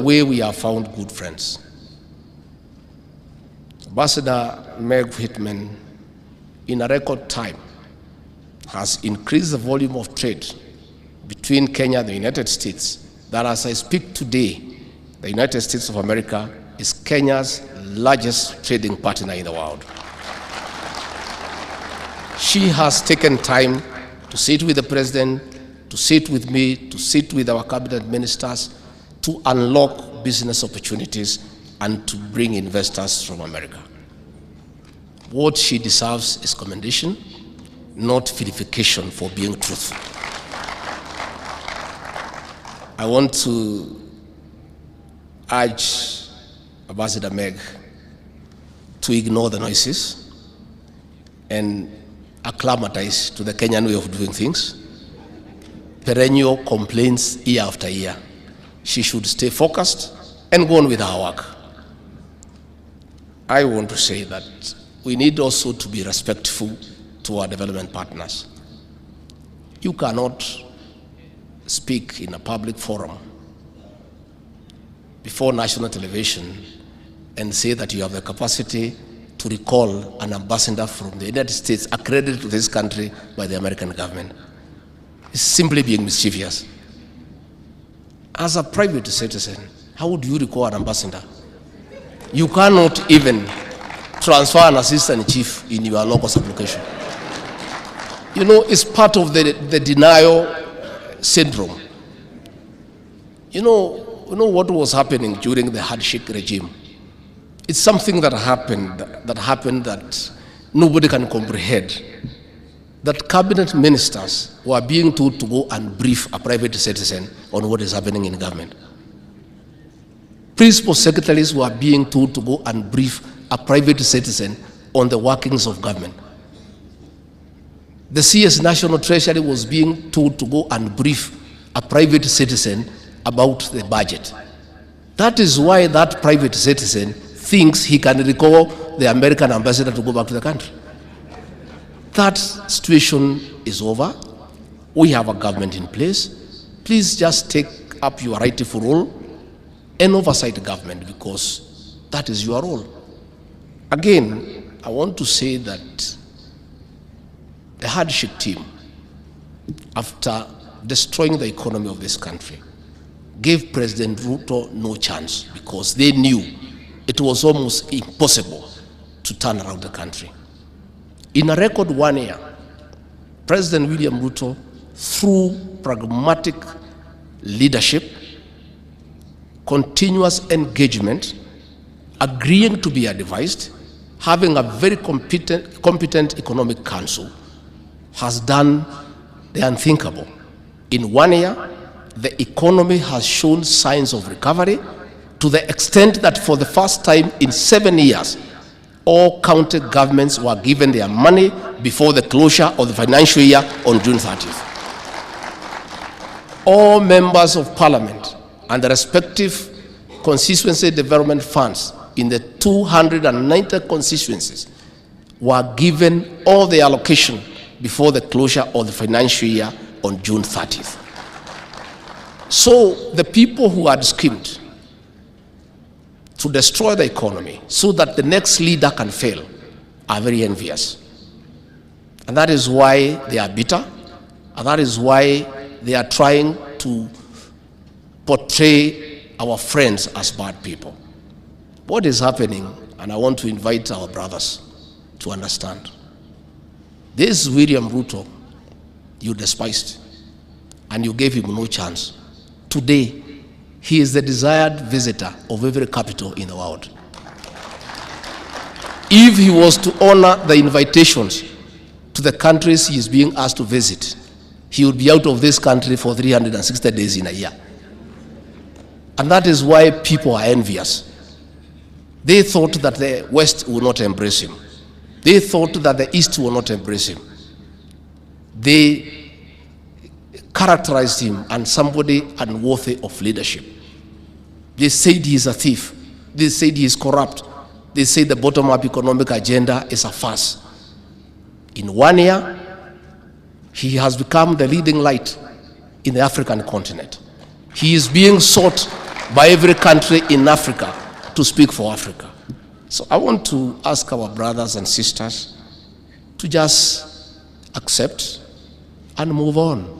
way we have found good friends. Ambassador Meg Whitman, in a record time, has increased the volume of trade between Kenya and the United States, that as I speak today, the United States of America is Kenya's largest trading partner in the world. She has taken time to sit with the president, to sit with me, to sit with our cabinet ministers, to unlock business opportunities and to bring investors from America. What she deserves is commendation, not vilification for being truthful. I want to urge Ambassador Meg to ignore the noises and acclimatize to the Kenyan way of doing things. Perennial complaints year after year. She should stay focused and go on with her work. I want to say that we need also to be respectful to our development partners. You cannot speak in a public forum before national television and say that you have the capacity to recall an ambassador from the United States accredited to this country by the American government. It's simply being mischievous. As a private citizen, how would you recall an ambassador? You cannot even transfer an assistant chief in your local application. You know, it's part of the denial syndrome. You know what was happening during the handshake regime? It's something that happened that nobody can comprehend. That cabinet ministers were being told to go and brief a private citizen on what is happening in government. Principal secretaries were being told to go and brief a private citizen on the workings of government. The CS National Treasury was being told to go and brief a private citizen about the budget. That is why that private citizen thinks he can recall the American ambassador to go back to the country. That situation is over. We have a government in place. Please just take up your rightful role and oversight the government, because that is your role. Again, I want to say that the hardship team, after destroying the economy of this country, gave President RUTO no chance, because they knew it was almost impossible to turn around the country. In a record 1 year, President William RUTO, through pragmatic leadership, continuous engagement, agreeing to be advised, having a very competent economic council, has done the unthinkable. In 1 year, the economy has shown signs of recovery, to the extent that for the first time in 7 years, all county governments were given their money before the closure of the financial year on June 30th. All members of parliament and the respective constituency development funds in the 290 constituencies were given all the allocation before the closure of the financial year on June 30th. So the people who had schemed to destroy the economy so that the next leader can fail are very envious. And that is why they are bitter, and that is why they are trying to portray our friends as bad people. What is happening, and I want to invite our brothers to understand, this William RUTO you despised and you gave him no chance. Today, he is the desired visitor of every capital in the world. If he was to honor the invitations to the countries he is being asked to visit, he would be out of this country for 360 days in a year. And that is why people are envious. They thought that the West would not embrace him. They thought that the East would not embrace him. They characterized him as somebody unworthy of leadership. They said he is a thief. They said he is corrupt. They say the bottom-up economic agenda is a farce. In 1 year, he has become the leading light in the African continent. He is being sought by every country in Africa to speak for Africa. So I want to ask our brothers and sisters to just accept and move on.